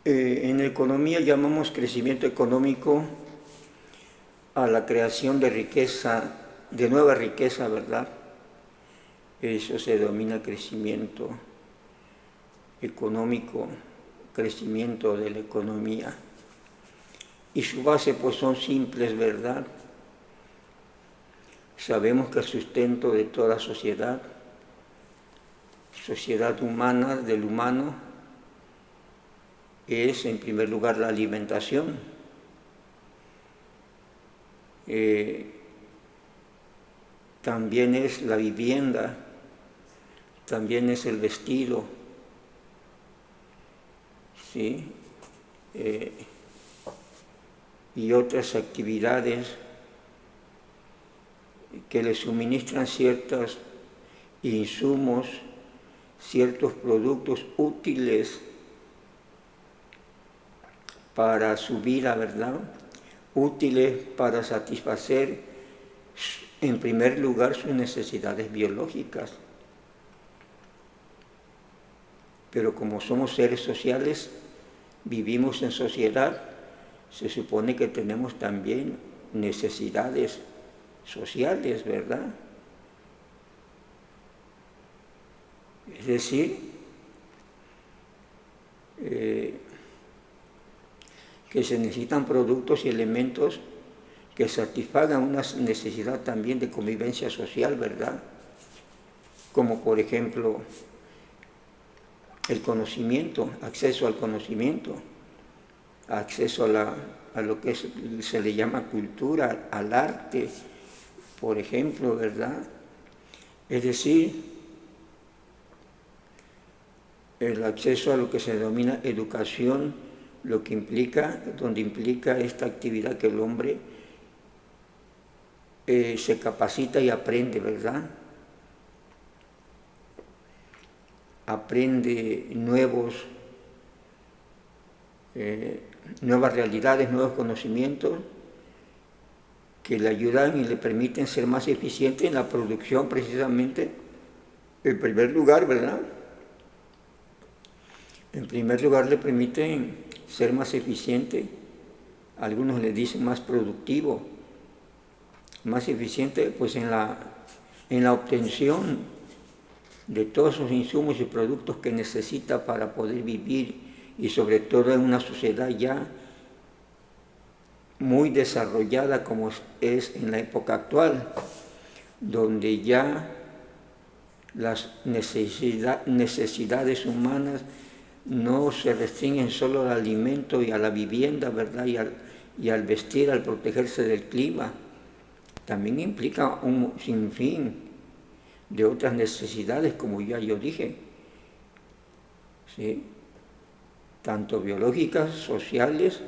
En economía llamamos crecimiento económico a la creación de riqueza, de nueva riqueza, ¿verdad? Eso se denomina crecimiento económico, crecimiento de la economía. Y su base pues son simples, ¿verdad? Sabemos que el sustento de toda sociedad humana, del humano, es en primer lugar la alimentación. También es la vivienda, también es el vestido, ¿sí? Y otras actividades que le suministran ciertos insumos, ciertos productos útiles para su vida, ¿verdad? Útiles para satisfacer, en primer lugar, sus necesidades biológicas. Pero como somos seres sociales, vivimos en sociedad, se supone que tenemos también necesidades sociales, ¿verdad? Es decir, que se necesitan productos y elementos que satisfagan una necesidad también de convivencia social, ¿verdad? Como por ejemplo el conocimiento, acceso al conocimiento, acceso a lo que se le llama cultura, al arte, por ejemplo, ¿verdad? Es decir, el acceso a lo que se denomina educación, lo que implica, donde implica esta actividad que el hombre se capacita y aprende, ¿verdad? Aprende nuevas realidades, nuevos conocimientos que le ayudan y le permiten ser más eficiente en la producción precisamente, en primer lugar, ¿verdad? En primer lugar le permiten ser más eficiente, algunos le dicen más productivo, más eficiente pues en la obtención de todos esos insumos y productos que necesita para poder vivir, y sobre todo en una sociedad ya muy desarrollada como es en la época actual, donde ya las necesidades humanas no se restringen solo al alimento y a la vivienda, ¿verdad? Y al vestir, al protegerse del clima. También implica un sinfín de otras necesidades, como ya yo dije, ¿sí? Tanto biológicas, sociales,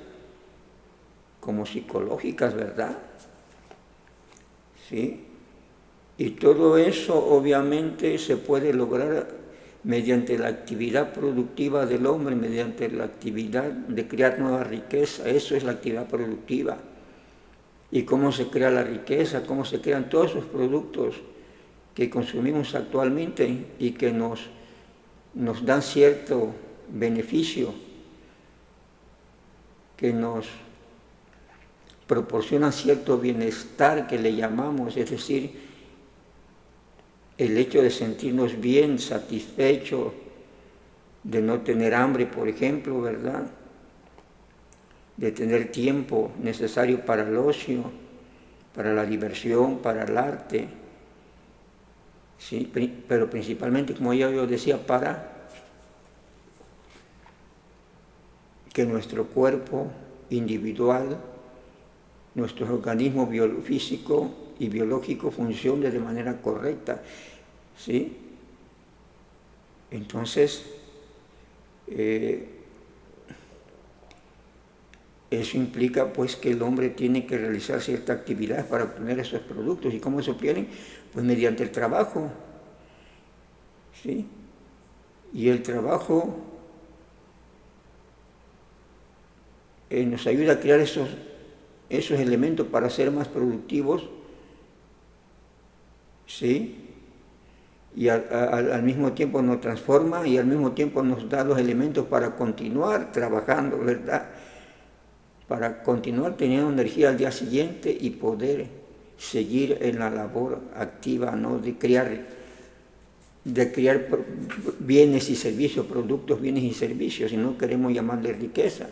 como psicológicas, ¿verdad? ¿Sí? Y todo eso obviamente se puede lograr mediante la actividad productiva del hombre, mediante la actividad de crear nueva riqueza. Eso es la actividad productiva. ¿Y cómo se crea la riqueza? ¿Cómo se crean todos esos productos que consumimos actualmente y que nos dan cierto beneficio, que nos proporcionan cierto bienestar que le llamamos, es decir, el hecho de sentirnos bien, satisfechos, de no tener hambre, por ejemplo, ¿verdad? De tener tiempo necesario para el ocio, para la diversión, para el arte, ¿sí? Pero principalmente, como ya yo decía, para que nuestro cuerpo individual, nuestro organismo físico y biológico funcione de manera correcta, ¿sí? Entonces, eso implica pues que el hombre tiene que realizar cierta actividad para obtener esos productos. ¿Y cómo se obtienen? Pues mediante el trabajo, ¿sí? Y el trabajo nos ayuda a crear esos elementos para ser más productivos, ¿sí? y al mismo tiempo nos transforma y al mismo tiempo nos da los elementos para continuar trabajando, ¿verdad? Para continuar teniendo energía al día siguiente y poder seguir en la labor activa, ¿no? de crear bienes y servicios, productos, bienes y servicios, si no queremos llamarle riqueza.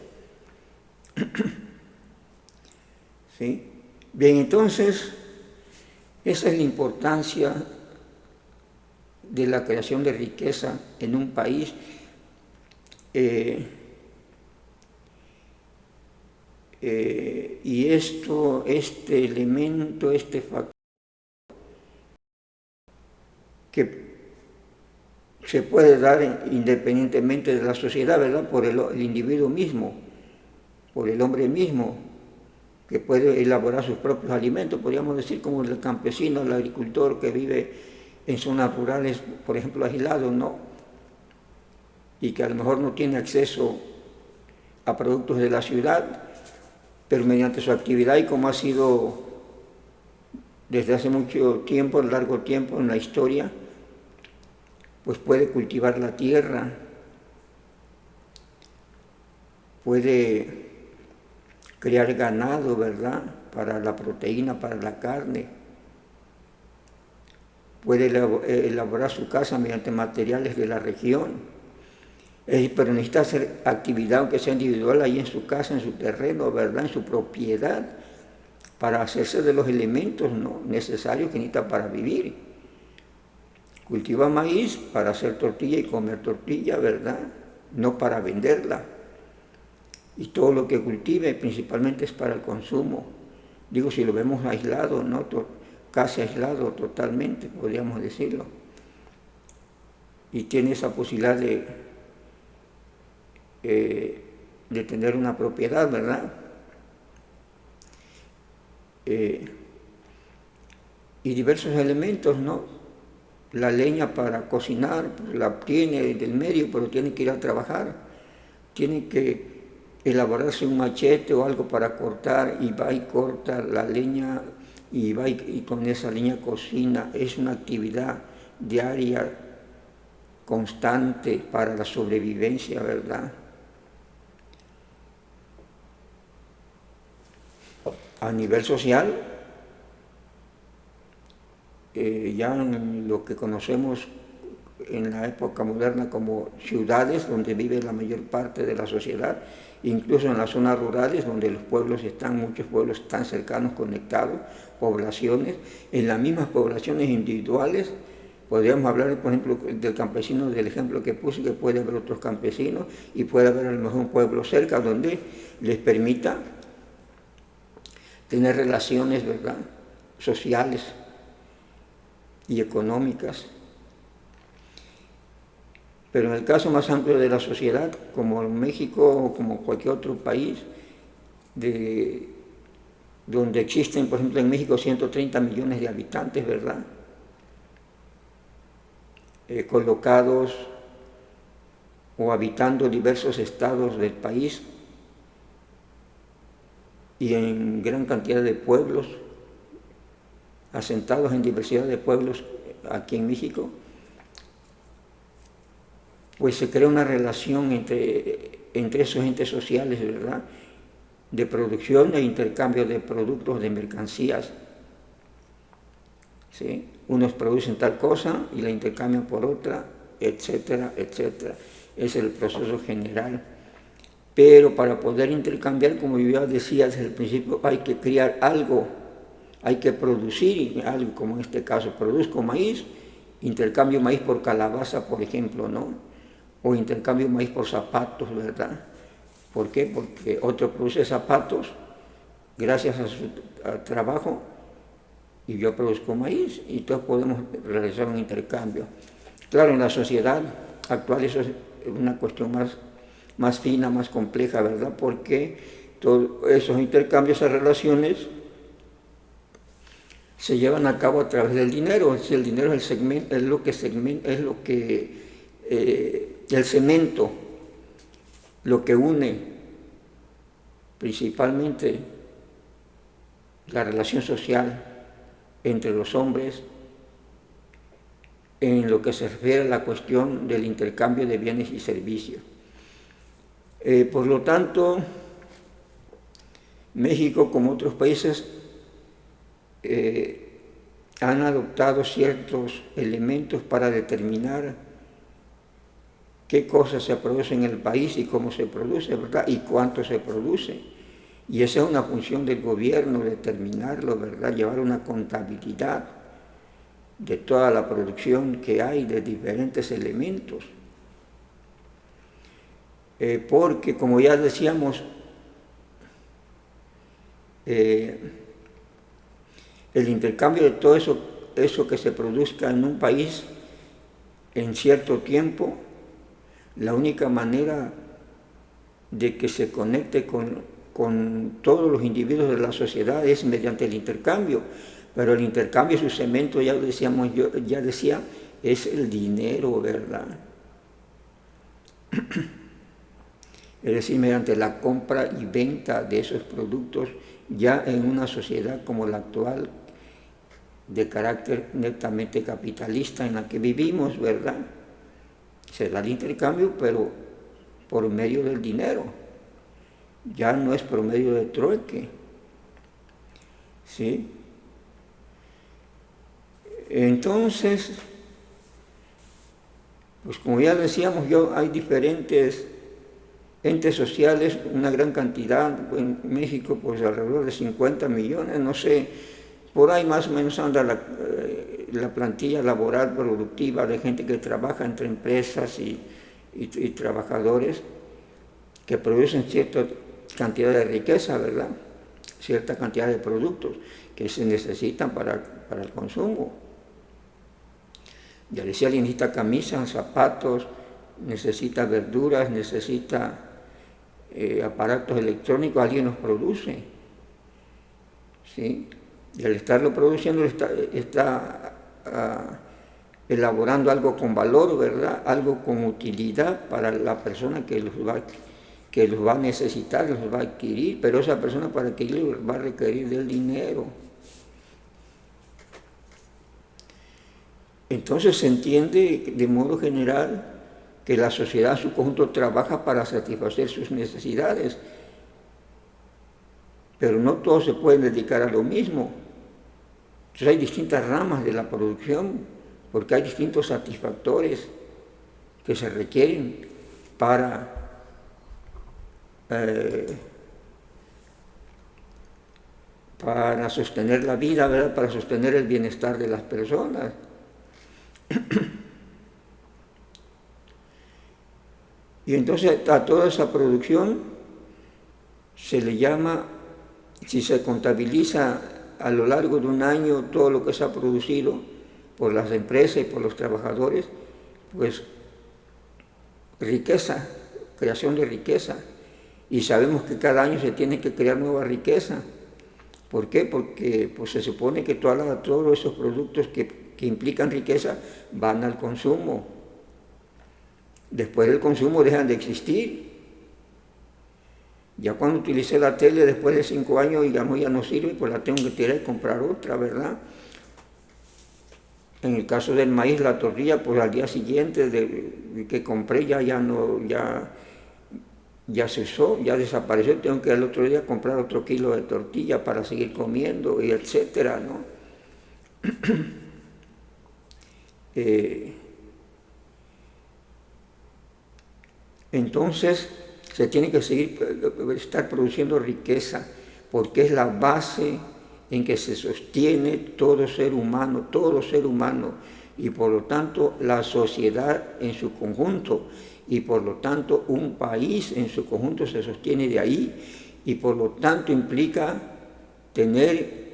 ¿Sí? Bien, entonces, esa es la importancia de la creación de riqueza en un país. Y este elemento, este factor que se puede dar independientemente de la sociedad, ¿verdad? Por el individuo mismo, por el hombre mismo, que puede elaborar sus propios alimentos, podríamos decir como el campesino, el agricultor que vive en zonas rurales, por ejemplo, aislados, ¿no? Y que a lo mejor no tiene acceso a productos de la ciudad, pero mediante su actividad y como ha sido desde hace mucho tiempo, largo tiempo en la historia, pues puede cultivar la tierra, puede crear ganado, ¿verdad? Para la proteína, para la carne. Puede elaborar su casa mediante materiales de la región. Pero necesita hacer actividad, aunque sea individual, ahí en su casa, en su terreno, ¿verdad? En su propiedad, para hacerse de los elementos, ¿no? necesarios que necesita para vivir. Cultiva maíz para hacer tortilla y comer tortilla, ¿verdad? No para venderla. Y todo lo que cultive principalmente es para el consumo. Digo, si lo vemos aislado, ¿no? Casi aislado totalmente, podríamos decirlo. Y tiene esa posibilidad de tener una propiedad, ¿verdad? Y diversos elementos, ¿no? La leña para cocinar, pues la tiene del medio, pero tiene que ir a trabajar. Tiene que elaborarse un machete o algo para cortar y va y corta la leña y va y con esa leña cocina. Es una actividad diaria, constante para la sobrevivencia, ¿verdad? A nivel social, ya en lo que conocemos en la época moderna como ciudades donde vive la mayor parte de la sociedad, incluso en las zonas rurales donde los pueblos muchos pueblos están cercanos, conectados, poblaciones, en las mismas poblaciones individuales, podríamos hablar, por ejemplo, del campesino, del ejemplo que puse, que puede haber otros campesinos y puede haber a lo mejor un pueblo cerca donde les permita tener relaciones, ¿verdad?, sociales y económicas. Pero en el caso más amplio de la sociedad, como en México o como cualquier otro país, donde existen, por ejemplo, en México 130 millones de habitantes, ¿verdad?, colocados o habitando diversos estados del país y en gran cantidad de pueblos, asentados en diversidad de pueblos aquí en México, pues se crea una relación entre esos entes sociales, ¿verdad?, de producción e intercambio de productos, de mercancías. ¿Sí? Unos producen tal cosa y la intercambian por otra, etcétera, etcétera. Ese es el proceso general. Pero para poder intercambiar, como yo ya decía desde el principio, hay que crear algo, hay que producir algo, como en este caso, produzco maíz, intercambio maíz por calabaza, por ejemplo, ¿no? O intercambio maíz por zapatos, ¿verdad? ¿Por qué? Porque otro produce zapatos gracias a su trabajo y yo produzco maíz y todos podemos realizar un intercambio. Claro, en la sociedad actual eso es una cuestión más fina, más compleja, ¿verdad? Porque todos esos intercambios, esas relaciones se llevan a cabo a través del dinero. Es decir, el dinero es el cemento, lo que une principalmente la relación social entre los hombres en lo que se refiere a la cuestión del intercambio de bienes y servicios. Por lo tanto, México, como otros países, han adoptado ciertos elementos para determinar qué cosas se producen en el país y cómo se produce, ¿verdad? Y cuánto se produce. Y esa es una función del gobierno, determinarlo, ¿verdad? Llevar una contabilidad de toda la producción que hay de diferentes elementos. Porque, como ya decíamos, el intercambio de todo eso que se produzca en un país en cierto tiempo, la única manera de que se conecte con todos los individuos de la sociedad es mediante el intercambio. Pero el intercambio, su cemento, ya decíamos, yo ya decía, es el dinero, ¿verdad? Es decir, mediante la compra y venta de esos productos, ya en una sociedad como la actual, de carácter netamente capitalista en la que vivimos, ¿verdad? Se da el intercambio, pero por medio del dinero, ya no es por medio de trueque, ¿sí? Entonces, pues como ya decíamos, hay diferentes entes sociales, una gran cantidad, en México pues alrededor de 50 millones, no sé, por ahí más o menos anda la plantilla laboral productiva de gente que trabaja entre empresas y trabajadores que producen cierta cantidad de riqueza, ¿verdad? Cierta cantidad de productos que se necesitan para el consumo. Ya decía, necesita camisas, zapatos, necesita verduras, necesita aparatos electrónicos, alguien los produce, ¿sí? Y al estarlo produciendo está elaborando algo con valor, ¿verdad? Algo con utilidad para la persona que los va a necesitar, los va a adquirir, pero esa persona para adquirirlo va a requerir del dinero. Entonces se entiende de modo general que la sociedad en su conjunto trabaja para satisfacer sus necesidades, pero no todos se pueden dedicar a lo mismo. Entonces hay distintas ramas de la producción, porque hay distintos satisfactores que se requieren para sostener la vida, ¿verdad? Para sostener el bienestar de las personas. Y entonces a toda esa producción se le llama, si se contabiliza a lo largo de un año todo lo que se ha producido por las empresas y por los trabajadores, pues riqueza, creación de riqueza. Y sabemos que cada año se tiene que crear nueva riqueza. ¿Por qué? Porque pues, se supone que todos esos productos que implican riqueza van al consumo. Después del consumo dejan de existir. Ya cuando utilicé la tele después de 5 años, digamos, ya no sirve, pues la tengo que tirar y comprar otra, ¿verdad? En el caso del maíz, la tortilla, pues al día siguiente de que compré ya se usó, ya desapareció, tengo que al otro día comprar otro kilo de tortilla para seguir comiendo, y etcétera, ¿no? Entonces, se tiene que estar produciendo riqueza, porque es la base en que se sostiene todo ser humano, y por lo tanto la sociedad en su conjunto, y por lo tanto un país en su conjunto se sostiene de ahí, y por lo tanto implica tener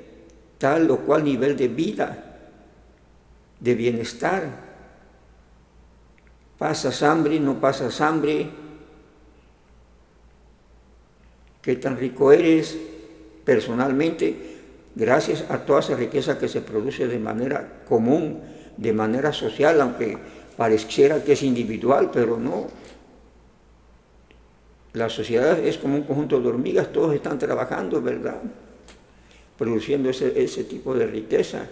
tal o cual nivel de vida, de bienestar. ¿Pasas hambre? ¿No pasas hambre? ¿Qué tan rico eres personalmente? Gracias a toda esa riqueza que se produce de manera común, de manera social, aunque pareciera que es individual, pero no. La sociedad es como un conjunto de hormigas, todos están trabajando, ¿verdad? Produciendo ese tipo de riqueza.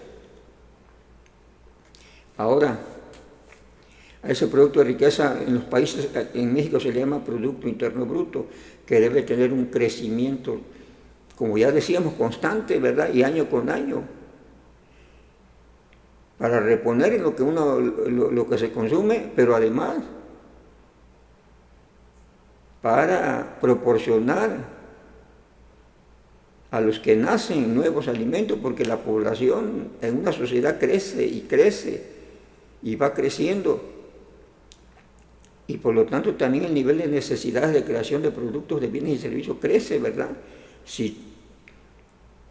Ahora, A ese producto de riqueza en los países, en México se le llama Producto Interno Bruto, que debe tener un crecimiento, como ya decíamos, constante, ¿verdad? Y año con año, para reponer en lo que se consume, pero además para proporcionar a los que nacen nuevos alimentos, porque la población en una sociedad crece y va creciendo, y por lo tanto también el nivel de necesidades de creación de productos, de bienes y servicios crece, ¿verdad? Si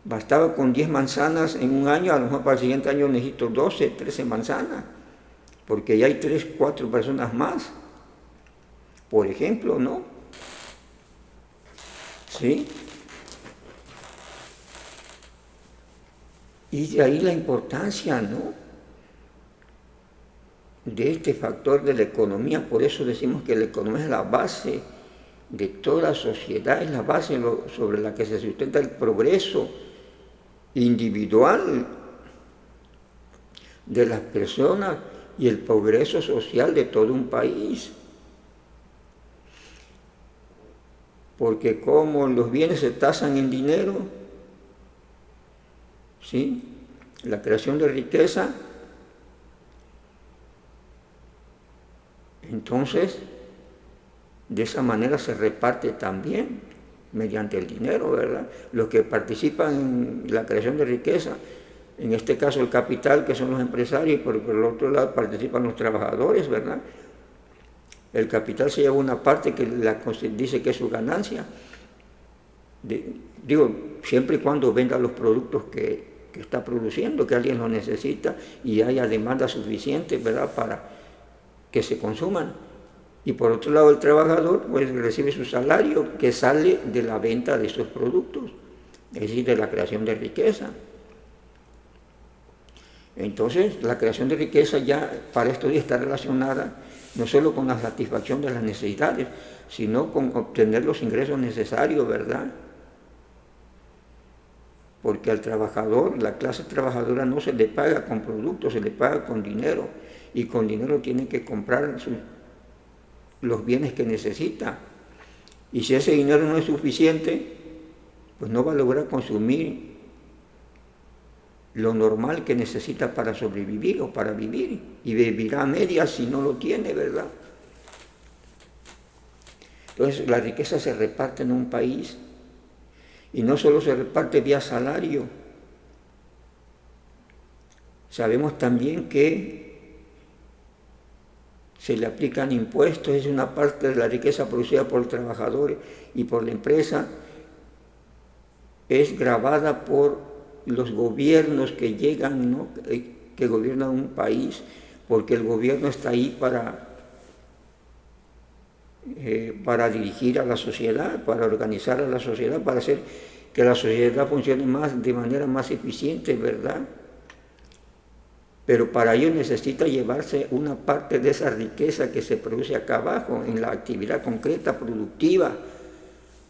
bastaba con 10 manzanas en un año, a lo mejor para el siguiente año necesito 12, 13 manzanas, porque ya hay 3, 4 personas más, por ejemplo, ¿no? ¿Sí? Y de ahí la importancia, ¿no?, de este factor de la economía. Por eso decimos que la economía es la base de toda sociedad, es la base sobre la que se sustenta el progreso individual de las personas y el progreso social de todo un país. Porque como los bienes se tasan en dinero, ¿sí?, la creación de riqueza, entonces de esa manera se reparte también mediante el dinero, ¿verdad? Los que participan en la creación de riqueza, en este caso el capital, que son los empresarios, y por el otro lado participan los trabajadores, ¿verdad? El capital se lleva una parte que dice que es su ganancia, digo, siempre y cuando venda los productos que está produciendo, que alguien los necesita y haya demanda suficiente, ¿verdad?, para que se consuman. Y por otro lado el trabajador pues recibe su salario que sale de la venta de esos productos, es decir, de la creación de riqueza. Entonces la creación de riqueza ya para estos días está relacionada no solo con la satisfacción de las necesidades, sino con obtener los ingresos necesarios, ¿verdad? Porque al trabajador, la clase trabajadora no se le paga con productos, se le paga con dinero, y con dinero tiene que comprar los bienes que necesita. Y si ese dinero no es suficiente, pues no va a lograr consumir lo normal que necesita para sobrevivir o para vivir, y vivirá a medias si no lo tiene, ¿verdad? Entonces la riqueza se reparte en un país, y no solo se reparte vía salario. Sabemos también que se le aplican impuestos, es una parte de la riqueza producida por el trabajador y por la empresa, es gravada por los gobiernos que llegan, ¿no?, que gobiernan un país, porque el gobierno está ahí para dirigir a la sociedad, para organizar a la sociedad, para hacer que la sociedad funcione de manera más eficiente, ¿verdad? Pero para ello necesita llevarse una parte de esa riqueza que se produce acá abajo, en la actividad concreta, productiva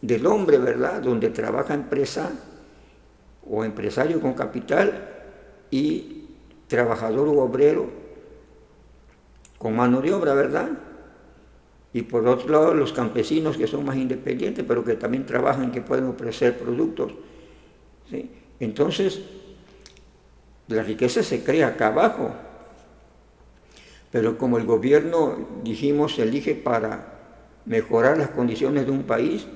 del hombre, ¿verdad?, donde trabaja empresa o empresario con capital y trabajador u obrero con mano de obra, ¿verdad? Y por otro lado los campesinos, que son más independientes, pero que también trabajan, que pueden ofrecer productos, ¿sí? Entonces la riqueza se crea acá abajo, pero como el gobierno, dijimos, se elige para mejorar las condiciones de un país,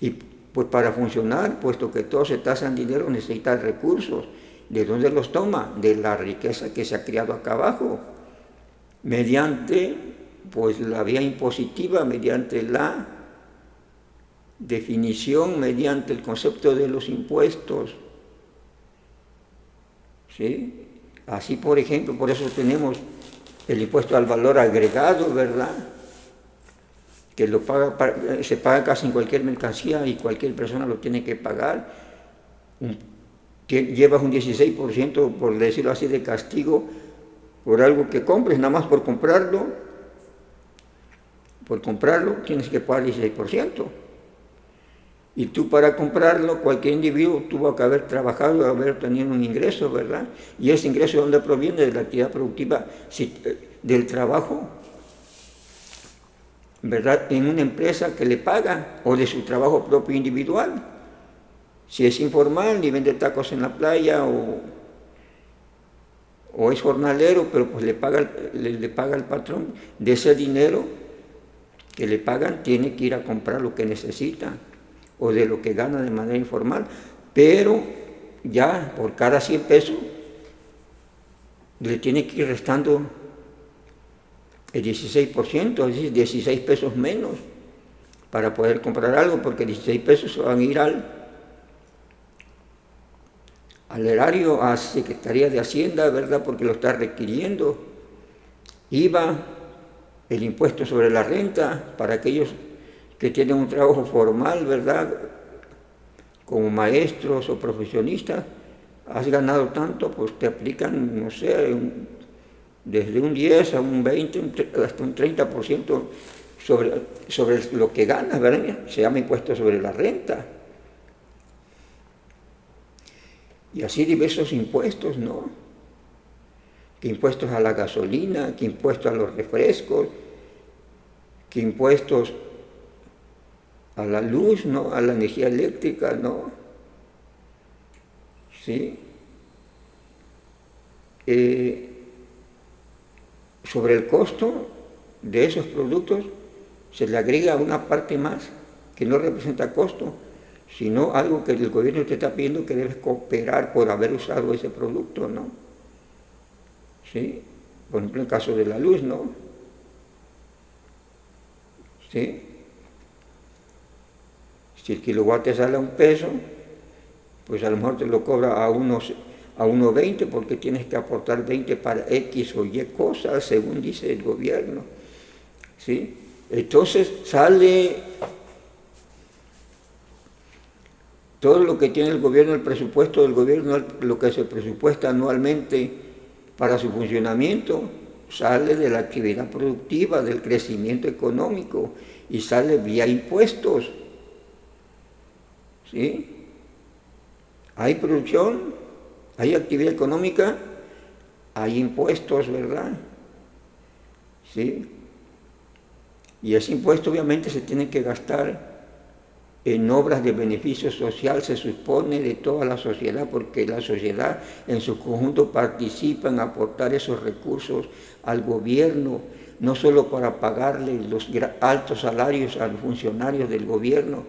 y pues para funcionar, puesto que todo se tasa en dinero, necesita recursos. ¿De dónde los toma? De la riqueza que se ha creado acá abajo, mediante pues la vía impositiva, mediante la definición, mediante el concepto de los impuestos, ¿sí? Así, por ejemplo, por eso tenemos el impuesto al valor agregado, ¿verdad?, que se paga casi en cualquier mercancía y cualquier persona lo tiene que pagar. Llevas un 16%, por decirlo así, de castigo por algo que compres, nada más por comprarlo tienes que pagar el 16%. Y tú, para comprarlo, cualquier individuo tuvo que haber trabajado y haber tenido un ingreso, ¿verdad? Y ese ingreso, ¿de dónde proviene? De la actividad productiva, del trabajo ¿verdad?, en una empresa que le paga o de su trabajo propio individual. Si es informal y vende tacos en la playa o es jornalero, pero pues le paga el patrón, de ese dinero que le pagan tiene que ir a comprar lo que necesita o de lo que gana de manera informal, pero ya por cada 100 pesos le tiene que ir restando el 16%, es decir, 16 pesos menos para poder comprar algo, porque 16 pesos se van a ir al erario, a Secretaría de Hacienda, ¿verdad?, porque lo está requiriendo. IVA, el impuesto sobre la renta, para aquellos que tienen un trabajo formal, ¿verdad?, como maestros o profesionistas, has ganado tanto, pues te aplican, no sé, desde un 10 a un 20, hasta un 30% sobre lo que ganas, ¿verdad? Se llama impuesto sobre la renta. Y así diversos impuestos, ¿no? Que impuestos a la gasolina, que impuestos a los refrescos, que impuestos a la luz, ¿no?, a la energía eléctrica, ¿no? ¿Sí? Sobre el costo de esos productos se le agrega una parte más que no representa costo, sino algo que el gobierno te está pidiendo que debes cooperar por haber usado ese producto, ¿no? ¿Sí? Por ejemplo, en el caso de la luz, ¿no? ¿Sí? Si el kilowatt te sale a $1, pues a lo mejor te lo cobra a 1.20 porque tienes que aportar 20 para X o Y cosas, según dice el gobierno. ¿Sí? Entonces sale todo lo que tiene el gobierno, el presupuesto del gobierno, lo que se presupuesta anualmente para su funcionamiento, sale de la actividad productiva, del crecimiento económico y sale vía impuestos. ¿Sí? Hay producción, hay actividad económica, hay impuestos, ¿verdad? ¿Sí? Y ese impuesto obviamente se tiene que gastar en obras de beneficio social, se supone, de toda la sociedad, porque la sociedad en su conjunto participa en aportar esos recursos al gobierno, no solo para pagarle los altos salarios a los funcionarios del gobierno,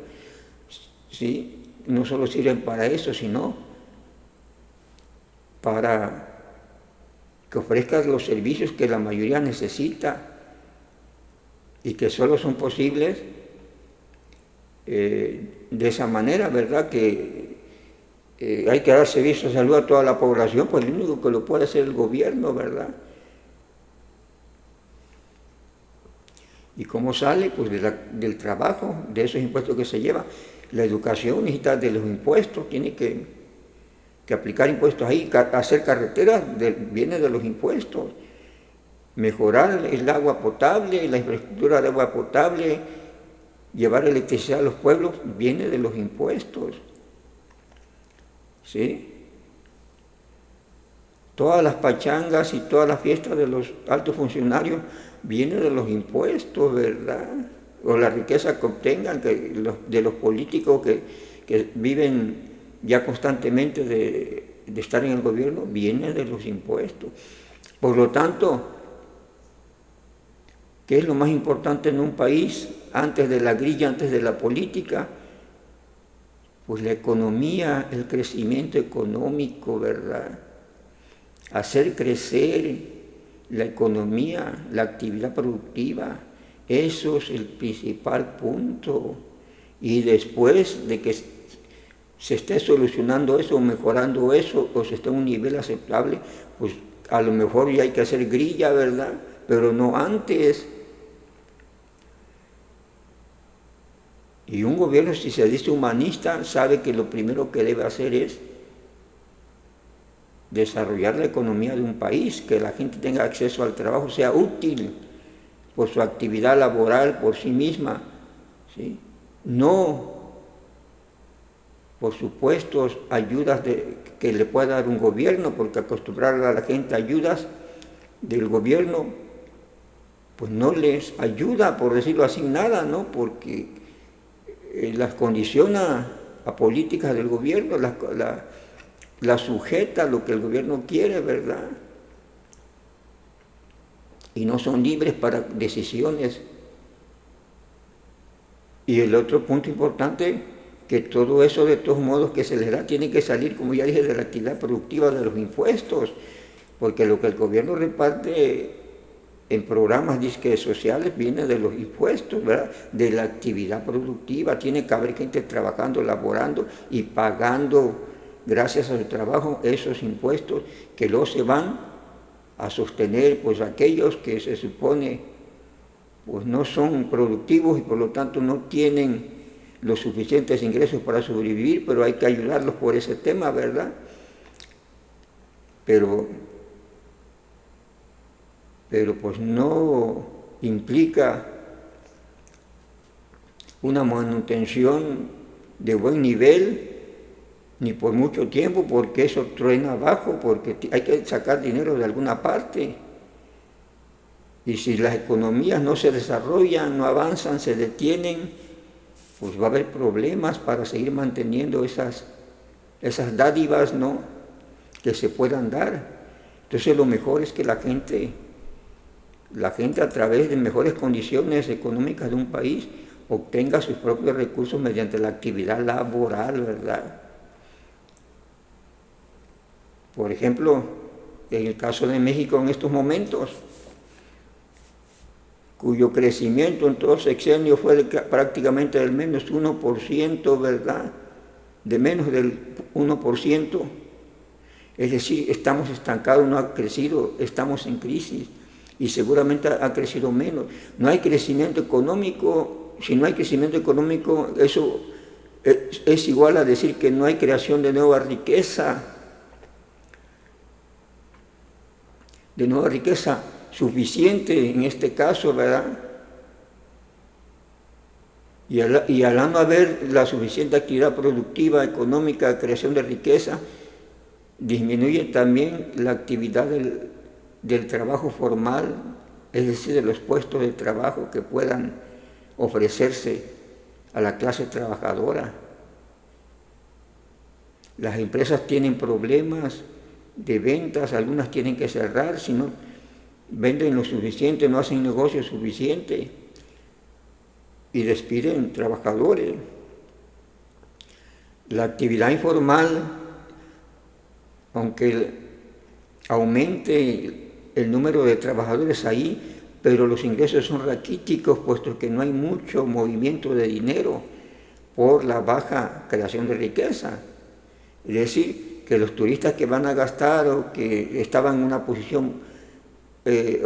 ¿sí?, no solo sirven para eso, sino para que ofrezcan los servicios que la mayoría necesita y que solo son posibles de esa manera, ¿verdad?, que hay que dar servicio de salud a toda la población, pues lo único que lo puede hacer el gobierno, ¿verdad? ¿Y cómo sale? Pues del trabajo, de esos impuestos que se llevan. La educación necesita de los impuestos, tiene que aplicar impuestos ahí, hacer carreteras viene de los impuestos, mejorar el agua potable, la infraestructura de agua potable, llevar electricidad a los pueblos, viene de los impuestos. ¿Sí? Todas las pachangas y todas las fiestas de los altos funcionarios vienen de los impuestos, ¿verdad? O la riqueza que obtengan de los políticos que viven ya constantemente de estar en el gobierno, viene de los impuestos. Por lo tanto, ¿qué es lo más importante en un país antes de la grilla, antes de la política? Pues la economía, el crecimiento económico, ¿verdad? Hacer crecer la economía, la actividad productiva, eso es el principal punto. Y después de que se esté solucionando eso, mejorando eso, o se esté en un nivel aceptable, pues a lo mejor ya hay que hacer grilla, ¿verdad? Pero no antes. Y un gobierno, si se dice humanista, sabe que lo primero que debe hacer es desarrollar la economía de un país, que la gente tenga acceso al trabajo, sea útil por su actividad laboral, por sí misma, ¿sí? No por supuestos ayudas que le pueda dar un gobierno, porque acostumbrar a la gente a ayudas del gobierno pues no les ayuda, por decirlo así, nada, ¿no? Porque las condiciona a políticas del gobierno, la sujeta a lo que el gobierno quiere, ¿verdad? Y no son libres para decisiones. Y el otro punto importante, que todo eso de todos modos que se les da tiene que salir, como ya dije, de la actividad productiva, de los impuestos, porque lo que el gobierno reparte en programas disque sociales viene de los impuestos, ¿verdad? De la actividad productiva. Tiene que haber gente trabajando, laborando y pagando, gracias a su trabajo, esos impuestos que luego se van a sostener pues aquellos que se supone pues no son productivos y por lo tanto no tienen los suficientes ingresos para sobrevivir, pero hay que ayudarlos por ese tema, ¿verdad? Pero pues no implica una manutención de buen nivel ni por mucho tiempo, porque eso truena abajo, porque hay que sacar dinero de alguna parte. Y si las economías no se desarrollan, no avanzan, se detienen, pues va a haber problemas para seguir manteniendo esas dádivas, ¿no?, que se puedan dar. Entonces lo mejor es que la gente a través de mejores condiciones económicas de un país obtenga sus propios recursos mediante la actividad laboral, ¿verdad? Por ejemplo, en el caso de México en estos momentos, cuyo crecimiento en todo sexenio fue prácticamente del menos 1%, ¿verdad? De menos del 1%. Es decir, estamos estancados, no ha crecido, estamos en crisis y seguramente ha crecido menos. No hay crecimiento económico. Si no hay crecimiento económico, eso es igual a decir que no hay creación de nueva riqueza suficiente en este caso, ¿verdad? Y al no haber la suficiente actividad productiva, económica, creación de riqueza, disminuye también la actividad del trabajo formal, es decir, de los puestos de trabajo que puedan ofrecerse a la clase trabajadora. Las empresas tienen problemas de ventas, algunas tienen que cerrar, si no venden lo suficiente, no hacen negocio suficiente y despiden trabajadores. La actividad informal, aunque aumente el número de trabajadores ahí, pero los ingresos son raquíticos, puesto que no hay mucho movimiento de dinero por la baja creación de riqueza. Es decir, que los turistas que van a gastar o que estaban en una posición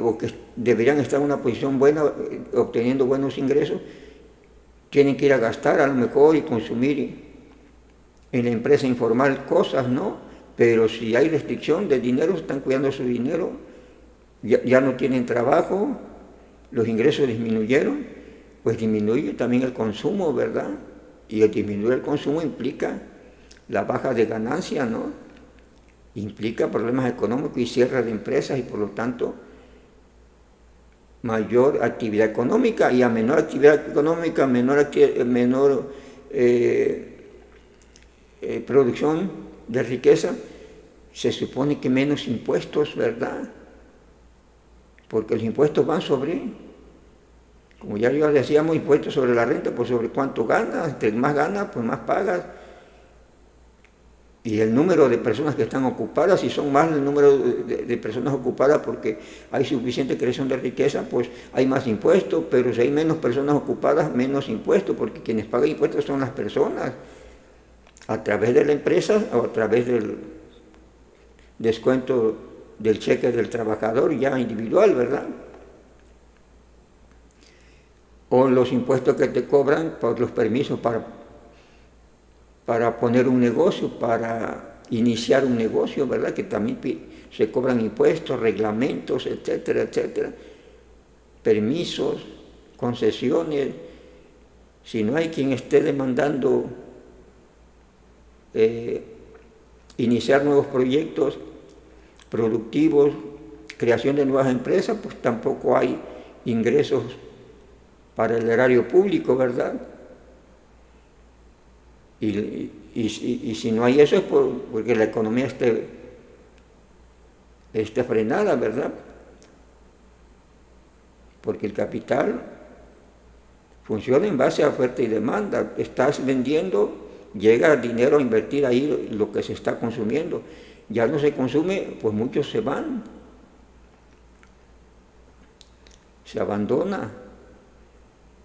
o que deberían estar en una posición buena, obteniendo buenos ingresos, tienen que ir a gastar a lo mejor y consumir en la empresa informal cosas, ¿no? Pero si hay restricción de dinero, están cuidando su dinero, ya no tienen trabajo, los ingresos disminuyeron, pues disminuye también el consumo, ¿verdad? Y el disminuir el consumo implica la baja de ganancia, ¿no? Implica problemas económicos y cierre de empresas y por lo tanto mayor actividad económica, y a menor actividad económica, menor producción de riqueza, se supone que menos impuestos, ¿verdad? Porque los impuestos van sobre, como ya decíamos, impuestos sobre la renta, pues sobre cuánto ganas, entre más ganas, pues más pagas. Y el número de personas que están ocupadas, si son más el número de personas ocupadas porque hay suficiente creación de riqueza, pues hay más impuestos, pero si hay menos personas ocupadas, menos impuestos, porque quienes pagan impuestos son las personas, a través de la empresa o a través del descuento del cheque del trabajador ya individual, ¿verdad? O los impuestos que te cobran por los permisos para poner un negocio, para iniciar un negocio, ¿verdad? Que también se cobran impuestos, reglamentos, etcétera, etcétera, permisos, concesiones. Si no hay quien esté demandando iniciar nuevos proyectos productivos, creación de nuevas empresas, pues tampoco hay ingresos para el erario público, ¿verdad? Y si no hay eso es porque la economía esté frenada, ¿verdad? Porque el capital funciona en base a oferta y demanda. Estás vendiendo, llega el dinero a invertir ahí lo que se está consumiendo. Ya no se consume, pues muchos se van. Se abandona.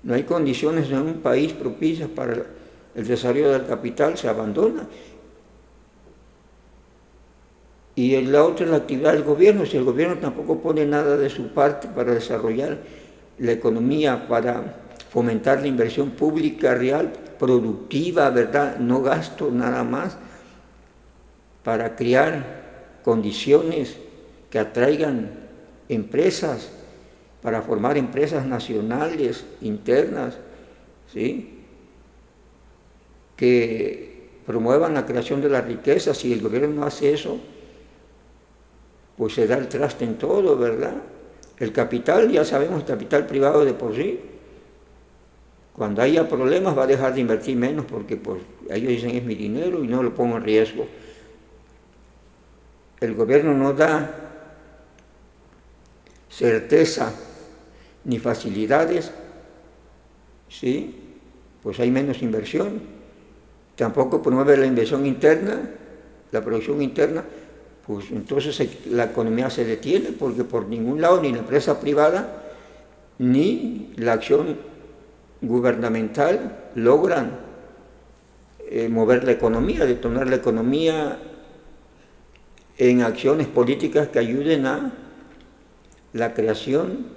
No hay condiciones en un país propicias para el desarrollo del capital, se abandona. Y la otra es la actividad del gobierno. Si el gobierno tampoco pone nada de su parte para desarrollar la economía, para fomentar la inversión pública real, productiva, ¿verdad? No gasto nada más, para crear condiciones que atraigan empresas, para formar empresas nacionales, internas, ¿sí?, que promuevan la creación de la riqueza. Si el gobierno no hace eso, pues se da el traste en todo, ¿verdad? El capital, ya sabemos, el capital privado de por sí, cuando haya problemas va a dejar de invertir menos porque pues ellos dicen es mi dinero y no lo pongo en riesgo. El gobierno no da certeza ni facilidades, ¿sí?, pues hay menos inversión. Tampoco promueve la inversión interna, la producción interna, pues entonces la economía se detiene porque por ningún lado, ni la empresa privada, ni la acción gubernamental logran mover la economía, detonar la economía en acciones políticas que ayuden a la creación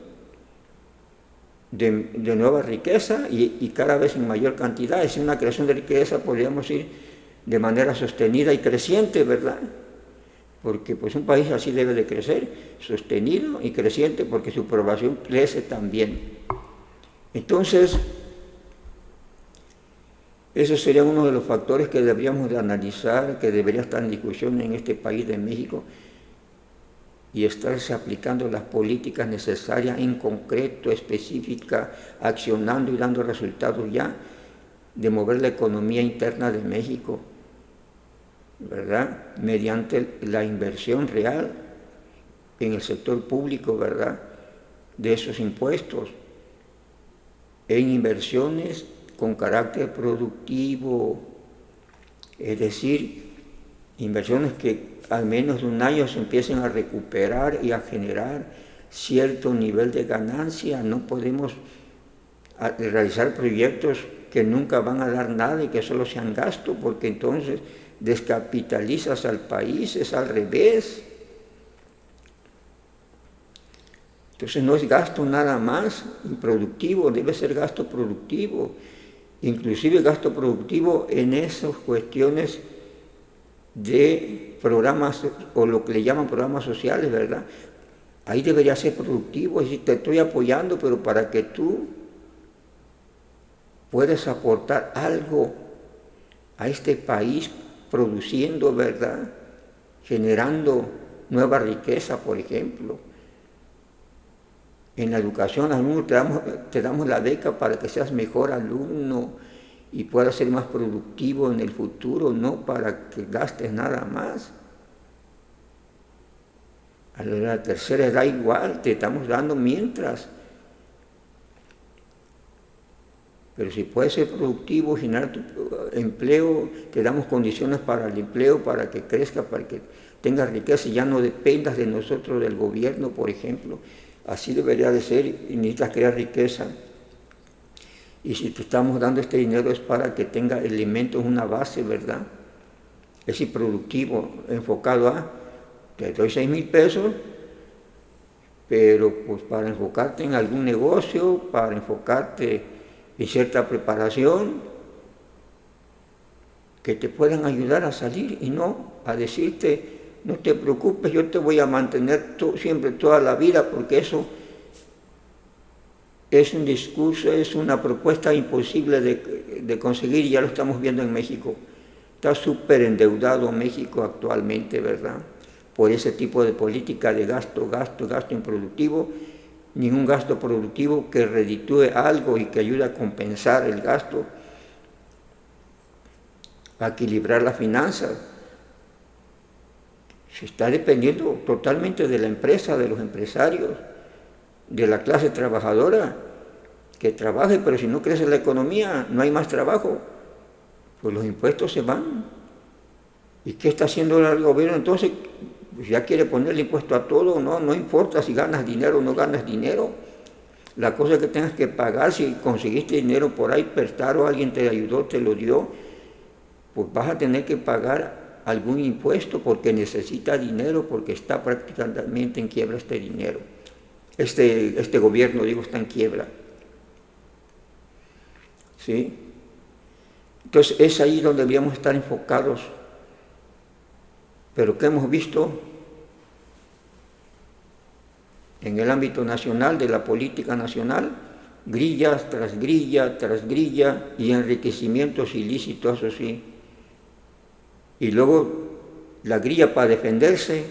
de nueva riqueza y cada vez en mayor cantidad. Es una creación de riqueza, podríamos ir de manera sostenida y creciente, ¿verdad? Porque pues un país así debe de crecer, sostenido y creciente, porque su población crece también. Entonces, ese sería uno de los factores que deberíamos de analizar, que debería estar en discusión en este país de México, y estarse aplicando las políticas necesarias en concreto, específica, accionando y dando resultados ya, de mover la economía interna de México, ¿verdad?, mediante la inversión real en el sector público, ¿verdad?, de esos impuestos, en inversiones con carácter productivo, es decir, inversiones que al menos de un año se empiecen a recuperar y a generar cierto nivel de ganancia. No podemos realizar proyectos que nunca van a dar nada y que solo sean gasto, porque entonces descapitalizas al país, es al revés. Entonces no es gasto nada más improductivo, debe ser gasto productivo, inclusive gasto productivo en esas cuestiones de programas, o lo que le llaman programas sociales, ¿verdad? Ahí debería ser productivo, es decir, te estoy apoyando, pero para que tú puedas aportar algo a este país, produciendo, ¿verdad?, generando nueva riqueza, por ejemplo. En la educación, al alumno te damos la beca para que seas mejor alumno y puedas ser más productivo en el futuro, no para que gastes nada más. A la tercera edad igual, te estamos dando mientras. Pero si puedes ser productivo, generar tu empleo, te damos condiciones para el empleo, para que crezca, para que tengas riqueza y ya no dependas de nosotros, del gobierno, por ejemplo. Así debería de ser, y necesitas crear riqueza. Y si te estamos dando este dinero es para que tenga elementos, una base, ¿verdad? Es decir, productivo, enfocado a, te doy 6,000 pesos, pero pues para enfocarte en algún negocio, para enfocarte en cierta preparación, que te puedan ayudar a salir y no a decirte, no te preocupes, yo te voy a mantener siempre toda la vida, porque eso es un discurso, es una propuesta imposible de conseguir, y ya lo estamos viendo en México. Está súper endeudado México actualmente, ¿verdad?, por ese tipo de política de gasto improductivo. ningún gasto productivo que reditúe algo y que ayude a compensar el gasto, a equilibrar las finanzas. Se está dependiendo totalmente de la empresa, de los empresarios, de la clase trabajadora, que trabaje, pero si no crece la economía, no hay más trabajo, pues los impuestos se van. ¿Y qué está haciendo el gobierno entonces? Pues ya quiere ponerle impuesto a todo, no importa si ganas dinero o no ganas dinero. La cosa es que tengas que pagar, si conseguiste dinero por ahí, prestado, alguien te ayudó, te lo dio, pues vas a tener que pagar algún impuesto porque necesita dinero, porque está prácticamente en quiebra este dinero. Este gobierno, digo, está en quiebra. ¿Sí? Entonces es ahí donde debíamos estar enfocados. Pero ¿qué hemos visto en el ámbito nacional, de la política nacional? Grillas tras grilla tras grilla y enriquecimientos ilícitos, eso sí. Y luego la grilla para defenderse,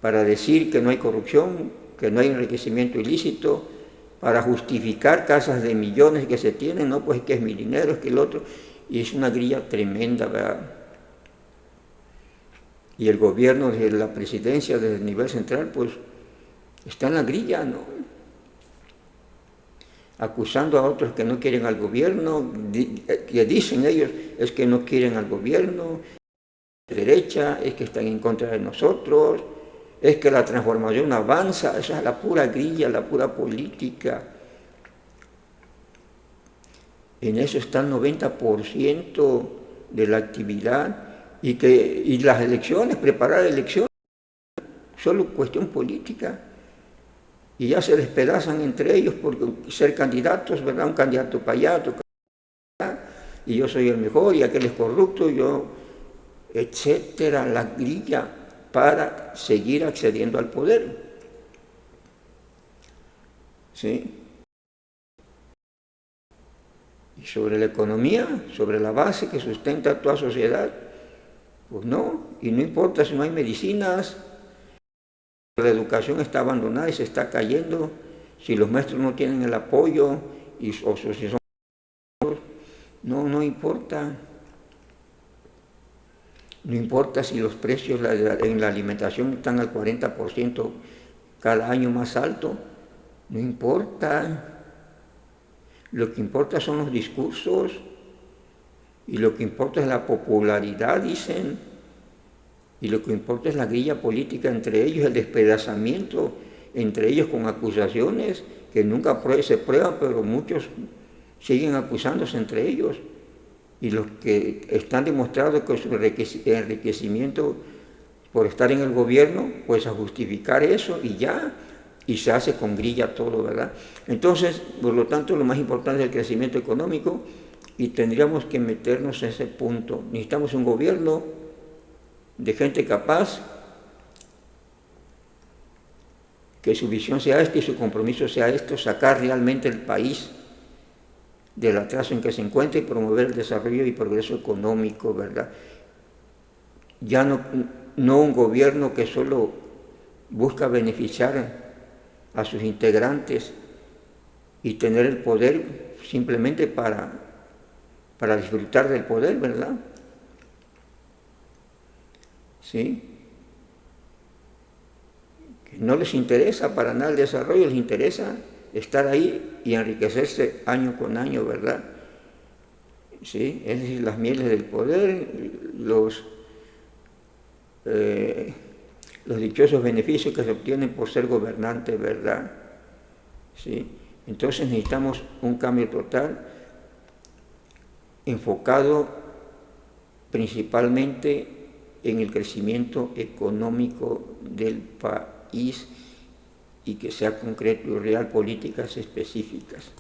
para decir que no hay corrupción, que no hay enriquecimiento ilícito, para justificar casas de millones que se tienen, no, pues que es mi dinero, es que el otro, y es una grilla tremenda, ¿verdad? Y el gobierno, desde la presidencia, desde el nivel central, pues está en la grilla, ¿no? Acusando a otros que no quieren al gobierno, que dicen ellos es que no quieren al gobierno, derecha, es que están en contra de nosotros, es que la transformación avanza, esa es la pura grilla, la pura política. En eso está el 90% de la actividad y las elecciones, preparar elecciones, solo cuestión política. Y ya se despedazan entre ellos por ser candidatos, ¿verdad? Un candidato para allá, otro para allá, y yo soy el mejor, y aquel es corrupto, yo, etcétera, la grilla para seguir accediendo al poder. ¿Sí? Y sobre la economía, sobre la base que sustenta toda sociedad, pues no, y no importa si no hay medicinas, la educación está abandonada y se está cayendo, si los maestros no tienen el apoyo, o si son... No importa. No importa si los precios en la alimentación están al 40% cada año más alto, no importa. Lo que importa son los discursos y lo que importa es la popularidad, dicen, y lo que importa es la grilla política entre ellos, el despedazamiento entre ellos con acusaciones que nunca se prueban, pero muchos siguen acusándose entre ellos. Y los que están demostrados que su enriquecimiento por estar en el gobierno, pues a justificar eso y ya, y se hace con grilla todo, ¿verdad? Entonces, por lo tanto, lo más importante es el crecimiento económico y tendríamos que meternos en ese punto. Necesitamos un gobierno de gente capaz, que su visión sea esta y su compromiso sea esto, sacar realmente el país del atraso en que se encuentra y promover el desarrollo y progreso económico, ¿verdad? Ya no un gobierno que solo busca beneficiar a sus integrantes y tener el poder simplemente para disfrutar del poder, ¿verdad? ¿Sí? Que no les interesa para nada el desarrollo, les interesa estar ahí y enriquecerse año con año, ¿verdad? ¿Sí? Es decir, las mieles del poder, los dichosos beneficios que se obtienen por ser gobernante, ¿verdad? ¿Sí? Entonces necesitamos un cambio total enfocado principalmente en el crecimiento económico del país y que sea concreto y real, políticas específicas.